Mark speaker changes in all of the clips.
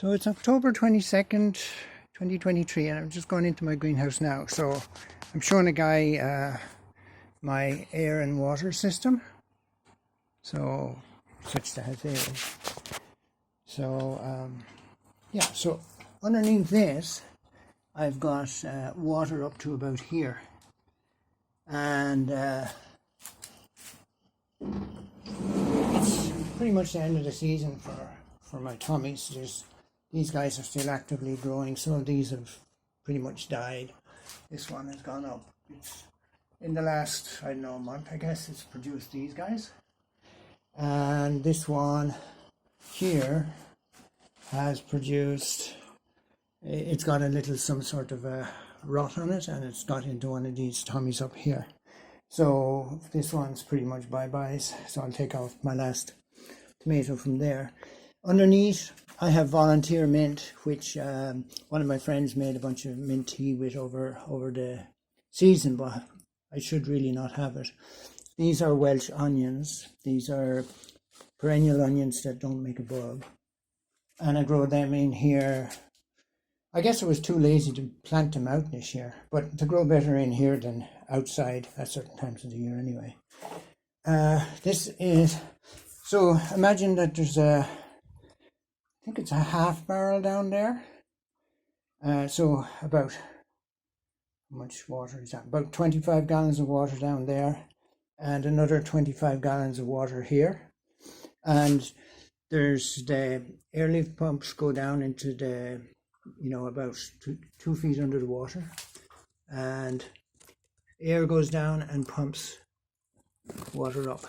Speaker 1: So it's October 22nd, 2023, and I'm just going into my greenhouse now. So I'm showing a guy my air and water system. So such that it is. So yeah, so underneath this I've got water up to about here, and it's pretty much the end of the season for my tommies. These guys are still actively growing. Some of these have pretty much died. This one has gone up. It's in the last, I don't know, month, I guess, it's produced these guys. And this one here has produced, it's got a little, some sort of a rot on it, and it's got into one of these tommies up here. So this one's pretty much bye-byes. So I'll take off my last tomato from there. Underneath, I have volunteer mint, which one of my friends made a bunch of mint tea with over the season, but I should really not have it. These are Welsh onions. These are perennial onions that don't make a bulb. And I grow them in here. I guess I was too lazy to plant them out this year, but to grow better in here than outside at certain times of the year anyway. This is, so imagine that there's I think it's a half barrel down there. So about, how much water is that? About 25 gallons of water down there, and another 25 gallons of water here. And there's the airlift pumps go down into the, about 2 feet under the water, and air goes down and pumps water up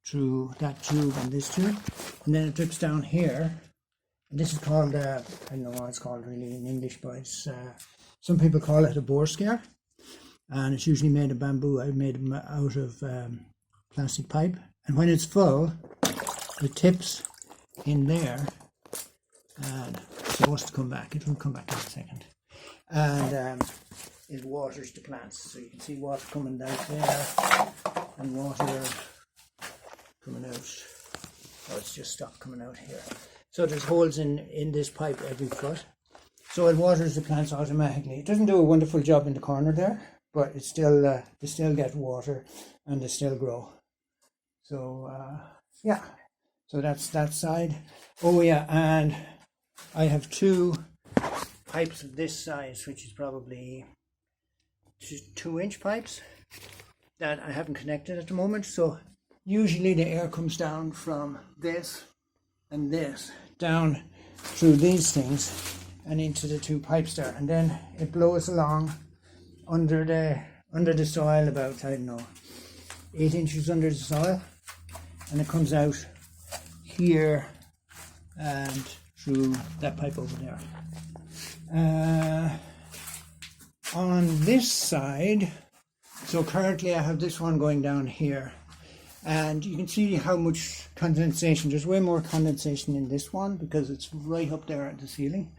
Speaker 1: through that tube and this tube, and then it drips down here. And this is called, I don't know what it's called really in English, but it's, some people call it a bore scare, and it's usually made of bamboo. I've made them out of plastic pipe, and when it's full, it tips in there, and it's supposed to come back. It will come back in a second, and it waters the plants. So you can see water coming down there, and water coming out. Oh, it's just stopped coming out here. So there's holes in this pipe every foot. So it waters the plants automatically. It doesn't do a wonderful job in the corner there, but it still they still get water and they still grow. So yeah, so that's that side. Oh yeah, and I have 2 pipes of this size, which is probably 2-inch pipes that I haven't connected at the moment. So usually the air comes down from this and this down through these things and into the 2 pipes there, and then it blows along under the soil about, I don't know, 8 inches under the soil, and it comes out here and through that pipe over there. On this side, so currently I have this one going down here, and you can see how much condensation. There's way more condensation in this one because it's right up there at the ceiling.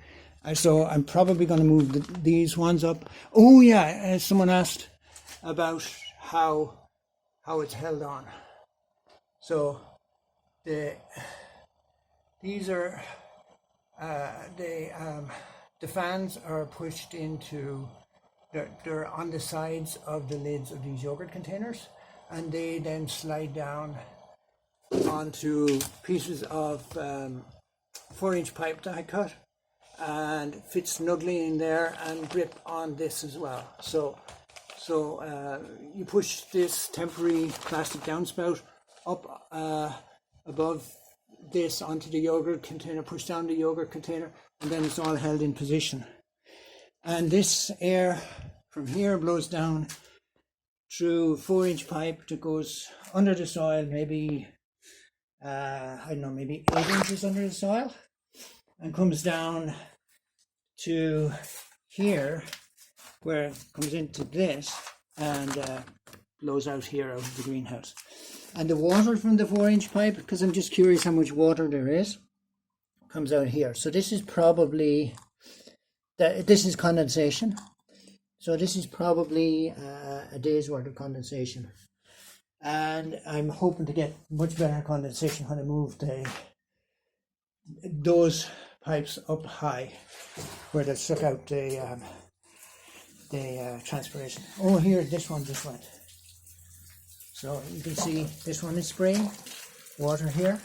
Speaker 1: So I'm probably going to move these ones up. Oh yeah, someone asked about how it's held on. So these are the fans are pushed into. They're on the sides of the lids of these yogurt containers, and they then slide down onto pieces of 4-inch pipe that I cut, and fit snugly in there and grip on this as well. So you push this temporary plastic downspout up above this onto the yogurt container, push down the yogurt container, and then it's all held in position. And this air from here blows down through 4-inch pipe that goes under the soil, maybe I don't know, maybe 8 inches under the soil, and comes down to here where it comes into this and blows out here out of the greenhouse. And the water from the 4-inch pipe, because I'm just curious how much water there is, comes out here. So this is probably, this is condensation. So this is probably a day's worth of condensation. And I'm hoping to get much better condensation when I move those pipes up high where they suck out the transpiration. Oh, here, this one just went. So you can see this one is spraying water here,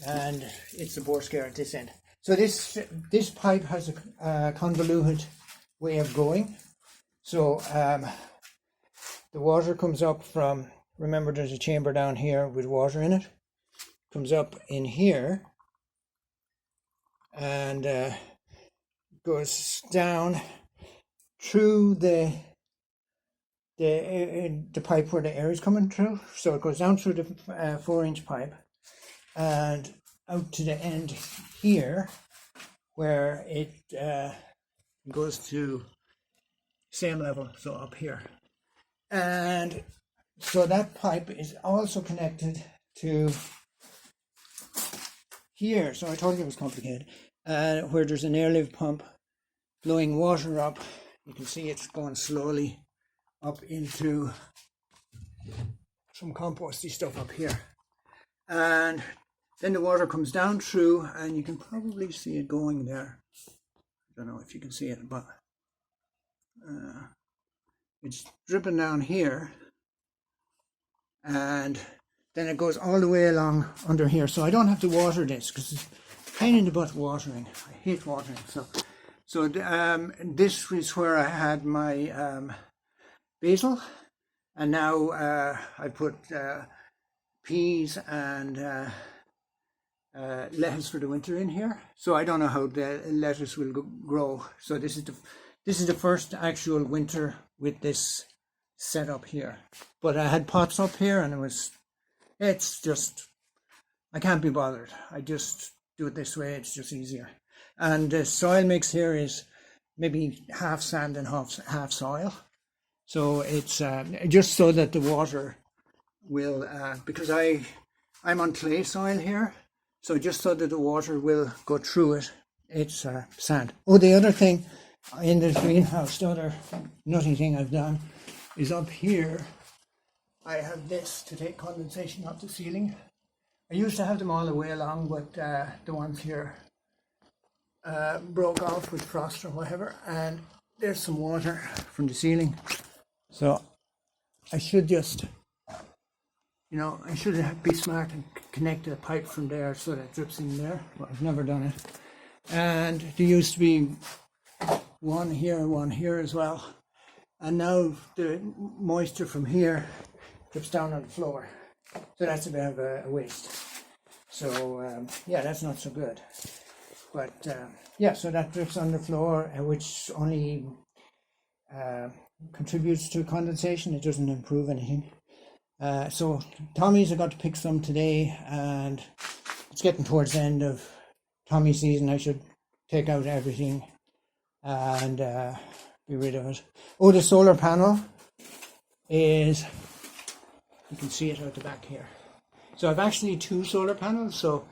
Speaker 1: and it's the bore scare at this end. So this pipe has a convoluted way of going. So the water comes up from, remember there's a chamber down here with water in it, comes up in here and goes down through the pipe where the air is coming through. So it goes down through the 4-inch pipe and out to the end here where it goes to same level, so up here. And so that pipe is also connected to here. So I told you it was complicated. Where there's an airlift pump blowing water up. You can see it's going slowly up into some composty stuff up here. And then the water comes down through, and you can probably see it going there. I don't know if you can see it, but it's dripping down here, and then it goes all the way along under here. So I don't have to water this because it's a pain in the butt watering. I hate watering. So this is where I had my basil, and now I put peas and lettuce for the winter in here. So I don't know how the lettuce will grow. So this is the first actual winter with this setup here. But I had pots up here, and it's just, I can't be bothered. I just do it this way. It's just easier. And the soil mix here is maybe half sand and half soil. So it's just so that the water will, because I'm on clay soil here, so just so that the water will go through it, it's sand. Oh, the other thing in this greenhouse, the other nutty thing I've done is up here, I have this to take condensation off the ceiling. I used to have them all the way along, but the ones here broke off with frost or whatever, and there's some water from the ceiling. So I should just, I should be smart and connect a pipe from there so that it drips in there, but I've never done it. And there used to be one here as well. And now the moisture from here drips down on the floor. So that's a bit of a waste. So yeah, that's not so good. But yeah, so that drips on the floor, which only contributes to condensation. It doesn't improve anything. So Tommy's, I got to pick some today, and it's getting towards the end of Tommy season. I should take out everything and be rid of it. Oh, the solar panel is, you can see it out the back here. So I've actually 2 solar panels. So,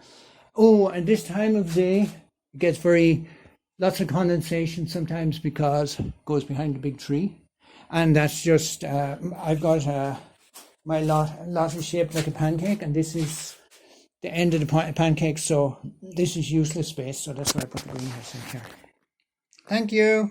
Speaker 1: and this time of day it gets lots of condensation sometimes because it goes behind the big tree, and that's just I've got my lot is shaped like a pancake, and this is the end of the pancake, so this is useless space, so that's why I put the greenhouse in here. Thank you.